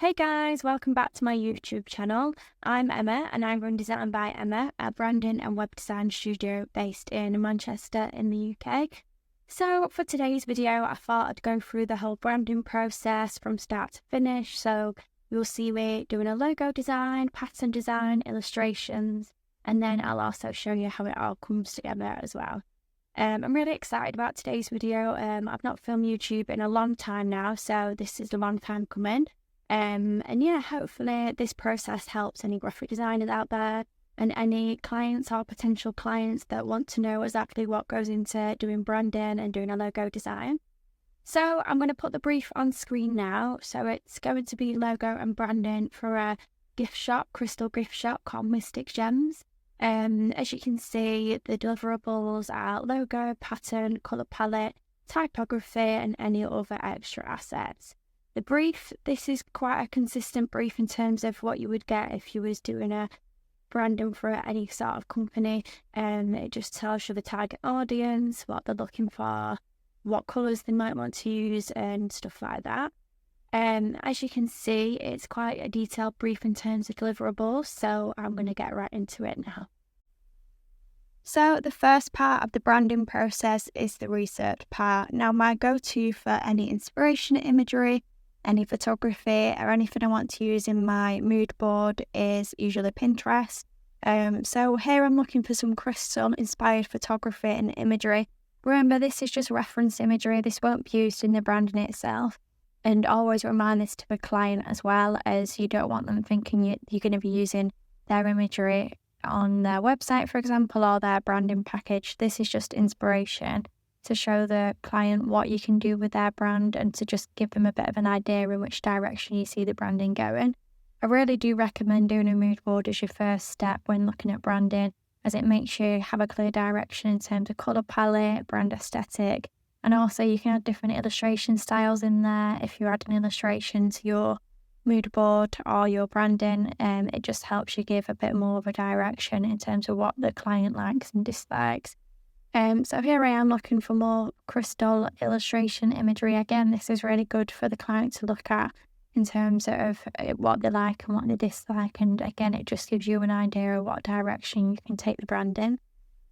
Hey guys, welcome back to my YouTube channel. I'm Emma and I run Design by Emma, a branding and web design studio based in Manchester in the UK. So for today's video, I thought I'd go through the whole branding process from start to finish. So you'll see me doing a logo design, pattern design, illustrations, and then I'll also show you how it all comes together as well. I'm really excited about today's video. I've not filmed YouTube in a long time now, so this is a long time coming. And yeah, hopefully this process helps any graphic designers out there and any clients or potential clients that want to know exactly what goes into doing branding and doing a logo design. So I'm going to put the brief on screen now. So it's going to be logo and branding for a gift shop, crystal gift shop called Mystic Gems. As you can see, the deliverables are logo, pattern, colour palette, typography, and any other extra assets. The brief, this is quite a consistent brief in terms of what you would get if you was doing a branding for any sort of company. It just tells you the target audience, what they're looking for, what colours they might want to use and stuff like that. As you can see, it's quite a detailed brief in terms of deliverables, so I'm going to get right into it now. So the first part of the branding process is the research part. Now my go-to for any inspiration imagery, any photography or anything I want to use in my mood board is usually Pinterest. So here I'm looking for some crystal inspired photography and imagery. Remember, this is just reference imagery. This won't be used in the branding itself. And always remind this to the client as well, as you don't want them thinking you're going to be using their imagery on their website, for example, or their branding package. This is just inspiration to show the client what you can do with their brand and to just give them a bit of an idea in which direction you see the branding going. I really do recommend doing a mood board as your first step when looking at branding, as it makes you have a clear direction in terms of colour palette, brand aesthetic, and also you can add different illustration styles in there. If you add an illustration to your mood board or your branding, it just helps you give a bit more of a direction in terms of what the client likes and dislikes. So here I am looking for more crystal illustration imagery. Again, this is really good for the client to look at in terms of what they like and what they dislike. And again, it just gives you an idea of what direction you can take the brand in.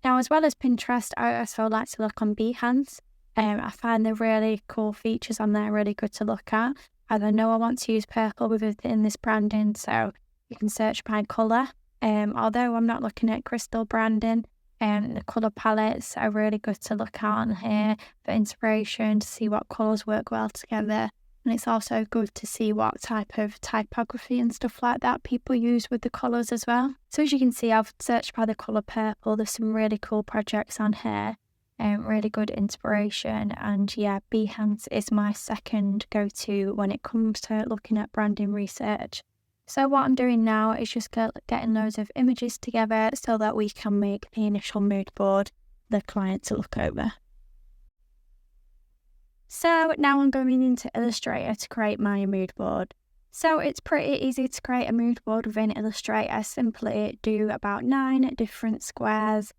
Now, as well as Pinterest, I also like to look on Behance. I find the really cool features on there really good to look at. As I know I want to use purple within this branding, so you can search by colour. Although I'm not looking at crystal branding, the colour palettes are really good to look at on here for inspiration, to see what colours work well together. And it's also good to see what type of typography and stuff like that people use with the colours as well. So as you can see, I've searched by the colour purple. There's some really cool projects on here, really good inspiration. And yeah, Behance is my second go-to when it comes to looking at branding research. So what I'm doing now is just getting loads of images together so that we can make the initial mood board for the client to look over. So now I'm going into Illustrator to create my mood board. So it's pretty easy to create a mood board within Illustrator. Simply do about 9 different squares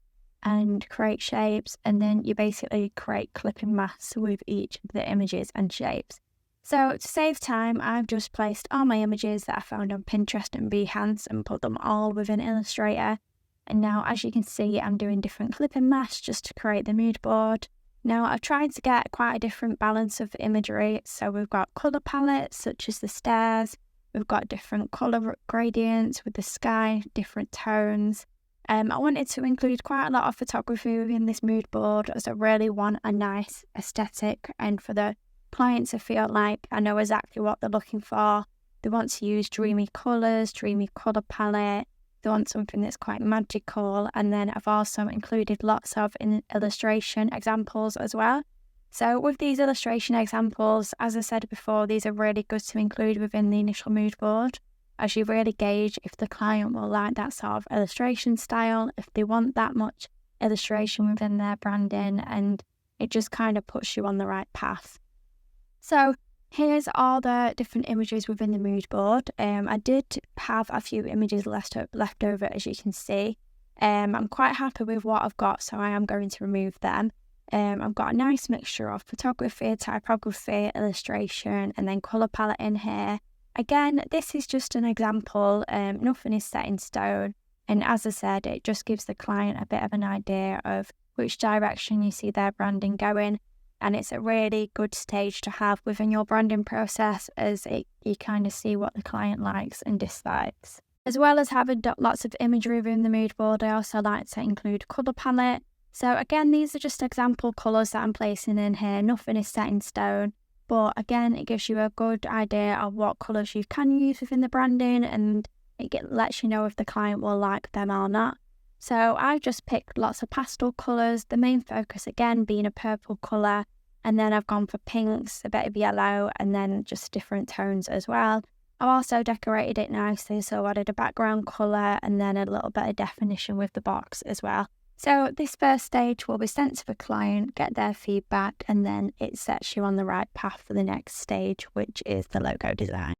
and create shapes, and then you basically create clipping masks with each of the images and shapes. So to save time, I've just placed all my images that I found on Pinterest and Behance and put them all within Illustrator. And now, as you can see, I'm doing different clipping masks just to create the mood board. Now, I've tried to get quite a different balance of imagery. So we've got colour palettes such as the stairs. We've got different colour gradients with the sky, different tones. I wanted to include quite a lot of photography within this mood board, as I really want a nice aesthetic and for the clients to feel like I know exactly what they're looking for. They want to use dreamy colours, dreamy colour palette. They want something that's quite magical. And then I've also included lots of illustration examples as well. So with these illustration examples, as I said before, these are really good to include within the initial mood board, as you really gauge if the client will like that sort of illustration style, if they want that much illustration within their branding, and it just kind of puts you on the right path. So here's all the different images within the mood board. I did have a few images left over, as you can see. I'm quite happy with what I've got, so I am going to remove them. I've got a nice mixture of photography, typography, illustration, and then colour palette in here. Again, this is just an example, nothing is set in stone. And as I said, it just gives the client a bit of an idea of which direction you see their branding going. And it's a really good stage to have within your branding process, as you kind of see what the client likes and dislikes. As well as having lots of imagery within the mood board, I also like to include colour palette. So again, these are just example colours that I'm placing in here. Nothing is set in stone. But again, it gives you a good idea of what colours you can use within the branding, and it lets you know if the client will like them or not. So I've just picked lots of pastel colours, the main focus again being a purple colour, and then I've gone for pinks, a bit of yellow, and then just different tones as well. I've also decorated it nicely, so I added a background colour and then a little bit of definition with the box as well. So this first stage will be sent to the client, get their feedback, and then it sets you on the right path for the next stage, which is the logo design.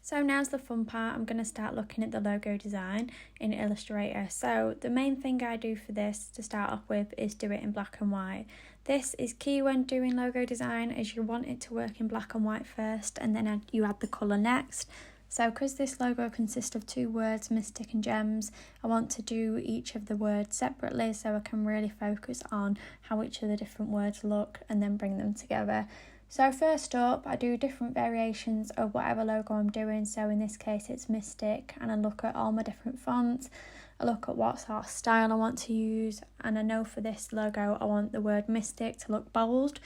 So now's the fun part. I'm going to start looking at the logo design in Illustrator. So the main thing I do for this to start off with is do it in black and white. This is key when doing logo design, as you want it to work in black and white first, and then you add the colour next. So because this logo consists of 2 words, mystic and gems, I want to do each of the words separately so I can really focus on how each of the different words look and then bring them together. So first up, I do different variations of whatever logo I'm doing. So in this case, it's mystic, and I look at all my different fonts. I look at what sort of style I want to use, and I know for this logo, I want the word mystic to look bold,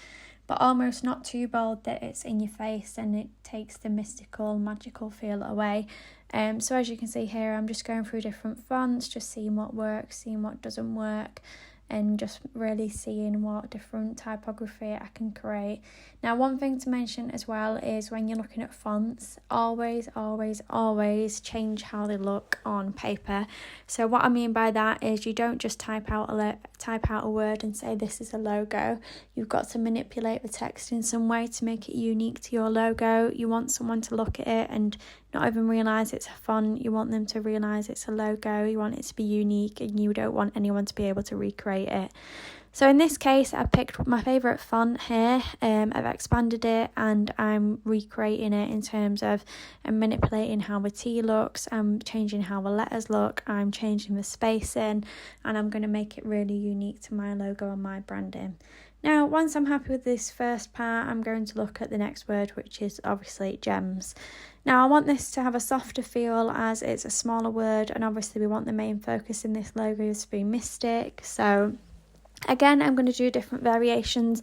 but almost not too bold that it's in your face and it takes the mystical, magical feel away. So as you can see here, I'm just going through different fonts, just seeing what works, seeing what doesn't work, and just really seeing what different typography I can create. Now, one thing to mention as well is when you're looking at fonts, always change how they look on paper. So what I mean by that is you don't just type out a word and say this is a logo. You've got to manipulate the text in some way to make it unique to your logo. You want someone to look at it and not even realise it's a font. You want them to realise it's a logo. You want it to be unique, and you don't want anyone to be able to recreate it. So in this case, I picked my favourite font here. I've expanded it and I'm recreating it in terms of manipulating how the T looks. I'm changing how the letters look. I'm changing the spacing, and I'm going to make it really unique to my logo and my branding. Now, once I'm happy with this first part, I'm going to look at the next word, which is obviously gems. Now, I want this to have a softer feel as it's a smaller word, and obviously we want the main focus in this logo to be mystic. So again, I'm going to do different variations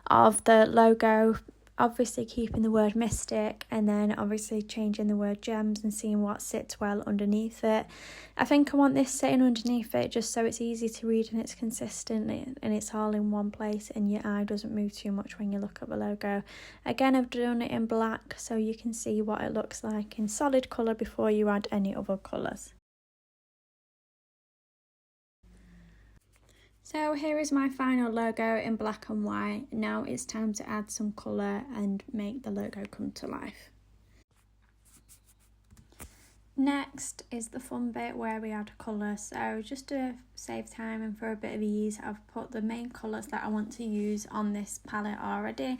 of the logo, obviously keeping the word mystic, and then obviously changing the word gems and seeing what sits well underneath it. I think I want this sitting underneath it just so it's easy to read and it's consistent and it's all in one place and your eye doesn't move too much when you look at the logo. Again, I've done it in black so you can see what it looks like in solid colour before you add any other colours. So here is my final logo in black and white. Now it's time to add some colour and make the logo come to life. Next is the fun bit where we add colour. So just to save time and for a bit of ease, I've put the main colours that I want to use on this palette already.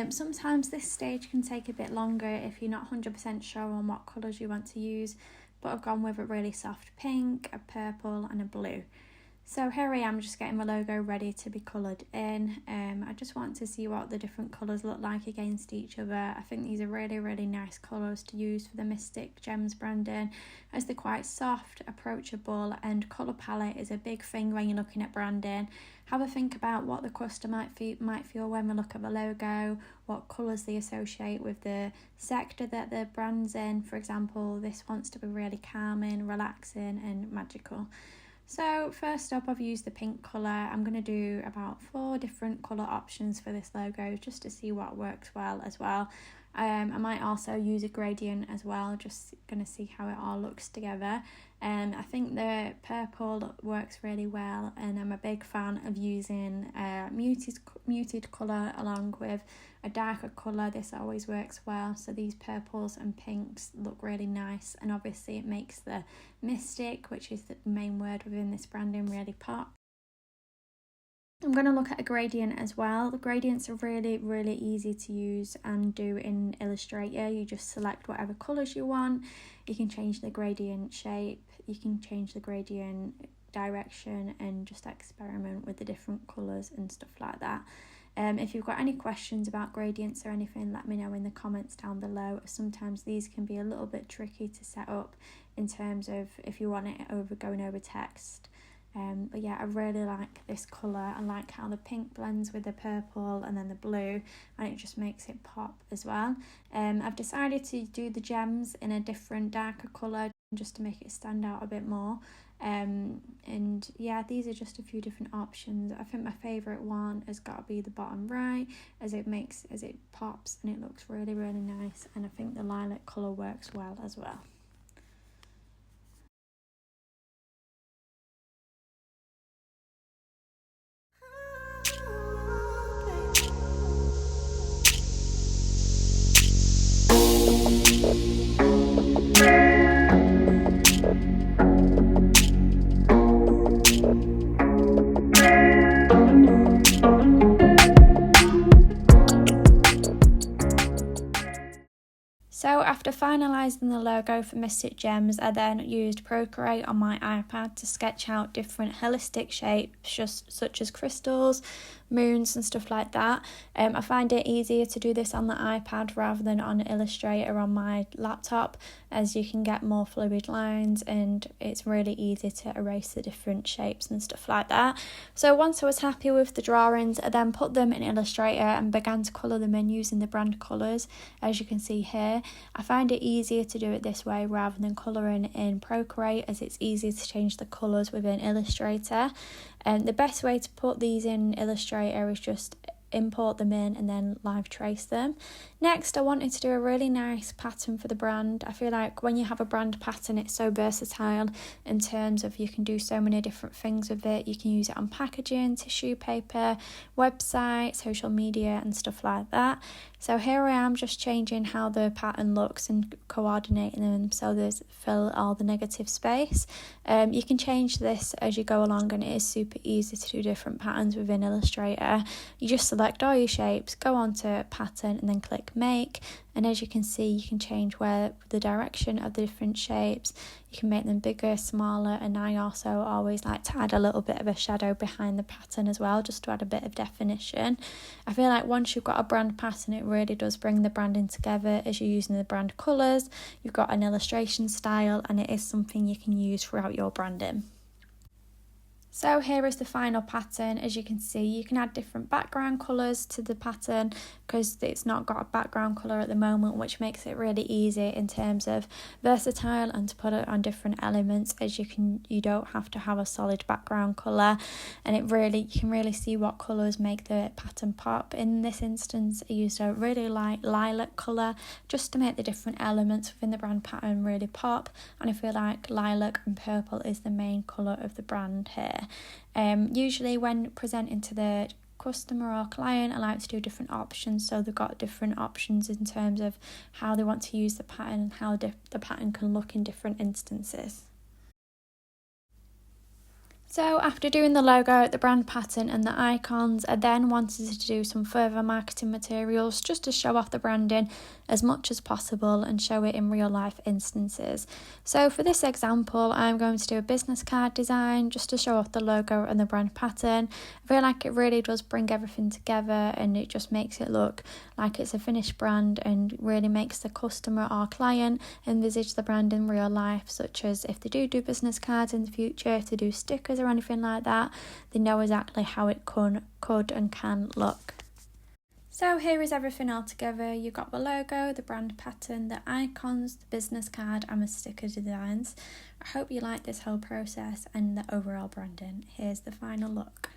Sometimes this stage can take a bit longer if you're not 100% sure on what colours you want to use, but I've gone with a really soft pink, a purple and a blue. So here I am just getting my logo ready to be coloured in. I just want to see what the different colours look like against each other. I think these are really nice colours to use for the Mystic Gems branding, as they're quite soft, approachable, and colour palette is a big thing when you're looking at branding. Have a think about what the customer might feel when we look at the logo, what colours they associate with the sector that the brand's in. For example, this wants to be really calming, relaxing and magical. So first up, I've used the pink colour. I'm going to do about 4 different colour options for this logo just to see what works well as well. I might also use a gradient as well, just going to see how it all looks together. I think the purple works really well, and I'm a big fan of using muted colour along with a darker colour. This always works well, so these purples and pinks look really nice, and obviously it makes the mystic, which is the main word within this branding, really pop. I'm going to look at a gradient as well. The gradients are really, really easy to use and do in Illustrator. You just select whatever colours you want. You can change the gradient shape, you can change the gradient direction, and just experiment with the different colours and stuff like that. If you've got any questions about gradients or anything, let me know in the comments down below. Sometimes these can be a little bit tricky to set up in terms of if you want it going over text. But yeah, I really like this colour. I like how the pink blends with the purple and then the blue, and it just makes it pop as well. I've decided to do the gems in a different darker colour just to make it stand out a bit more. And yeah, these are just a few different options. I think my favourite one has got to be the bottom right, as it pops and it looks really, really nice. And I think the lilac colour works well as well. So after finalising the logo for Mystic Gems, I then used Procreate on my iPad to sketch out different holistic shapes, such as crystals, moons and stuff like that. I find it easier to do this on the iPad rather than on Illustrator on my laptop, as you can get more fluid lines and it's really easy to erase the different shapes and stuff like that. So once I was happy with the drawings, I then put them in Illustrator and began to colour them in using the brand colours, as you can see here. I find it easier to do it this way rather than colouring in Procreate, as it's easier to change the colours within Illustrator. And the best way to put these in Illustrator is just import them in and then live trace them. Next, I wanted to do a really nice pattern for the brand. I feel like when you have a brand pattern, it's so versatile in terms of you can do so many different things with it. You can use it on packaging, tissue paper, website, social media and stuff like that. So here I am just changing how the pattern looks and coordinating them so there's fill all the negative space. You can change this as you go along, and it is super easy to do different patterns within Illustrator. You just select all your shapes, go on to pattern and then click make, and as you can see, you can change where the direction of the different shapes. You can make them bigger, smaller, and I also always like to add a little bit of a shadow behind the pattern as well, just to add a bit of definition. I feel like once you've got a brand pattern, it really does bring the branding together as you're using the brand colours. You've got an illustration style, and it is something you can use throughout your branding. So here is the final pattern. As you can see, you can add different background colours to the pattern because it's not got a background colour at the moment, which makes it really easy in terms of versatile and to put it on different elements, as you don't have to have a solid background colour, and you can really see what colours make the pattern pop. In this instance, I used a really light lilac colour just to make the different elements within the brand pattern really pop, and I feel like lilac and purple is the main colour of the brand here. Usually when presenting to the customer or client, I like to do different options, so they've got different options in terms of how they want to use the pattern and how the pattern can look in different instances. So after doing the logo, the brand pattern and the icons, I then wanted to do some further marketing materials just to show off the branding as much as possible and show it in real life instances. So for this example, I'm going to do a business card design just to show off the logo and the brand pattern. I feel like it really does bring everything together, and it just makes it look like it's a finished brand and really makes the customer or client envisage the brand in real life, such as if they do business cards in the future, if they do stickers or anything like that, they know exactly how it could and can look. So here is everything all together. You've got the logo, the brand pattern, the icons, the business card and the sticker designs. I hope you like this whole process and the overall branding. Here's the final look.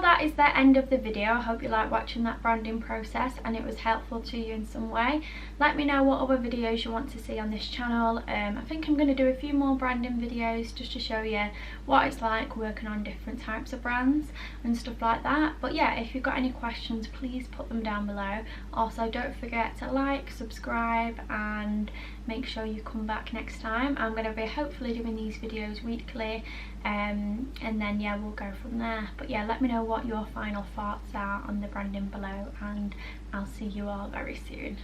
That is the end of the video. I hope you like watching that branding process and it was helpful to you in some way. Let me know what other videos you want to see on this channel. I think I'm going to do a few more branding videos just to show you what it's like working on different types of brands and stuff like that. But yeah, if you've got any questions, please put them down below. Also, don't forget to like, subscribe, and make sure you come back next time. I'm going to be hopefully doing these videos weekly, and then yeah, we'll go from there. But yeah, let me know what your final thoughts are on the branding below, and I'll see you all very soon.